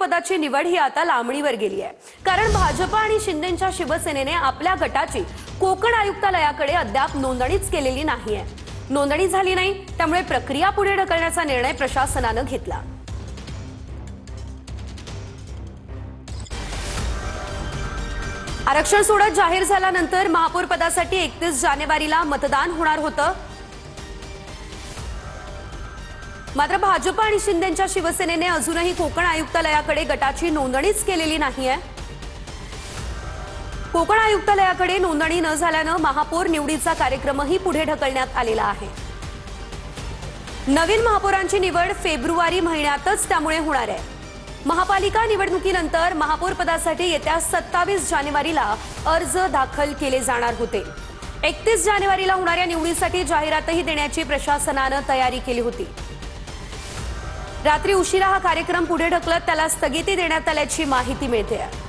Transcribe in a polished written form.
पदाची निवड ही आता लांबणीवर गेली आहे, कारण भाजप आणि शिंदेंच्या शिवसेनेने आपल्या गटाची कोकण आयुक्तालयाकडे अद्याप नोंदणीच केलेली नाहीये। नोंदणी झाली नाही, त्यामुळे प्रक्रिया पुढे ढकलण्याचा निर्णय प्रशासनाने घेतला। आरक्षण सोडत जाहीर झाल्यानंतर महापौर पदासाठी 31 जानेवारीला मतदान होणार होतं, मात्र भाजप आणि शिंदेंच्या शिवसेनेने अजूनही कोकण आयुक्तालयाकडे गटाची नोंदणीच केलेली नाहीये। कोकण आयुक्तालयाकडे नोंदणी न झाल्याने महापौर निवडीचा कार्यक्रमही पुढे ढकलण्यात आलेला आहे। नवीन महापौरांची निवड फेब्रुवारी महिन्यातच त्यामुळे होणार आहे। महापालिका निवडणुकीनंतर महापौर पदासाठी येत्या 27 जानेवारीला अर्ज दाखल केले जाणार होते। 31 जानेवारीला होणाऱ्या निवडीसाठी जाहिरातही देण्याची प्रशासनाने तयारी केली होती। रात्री उशिरा हा कार्यक्रम पुढे ढकलत त्याला स्थगिती देण्यात आल्याची माहिती मिळते आहे।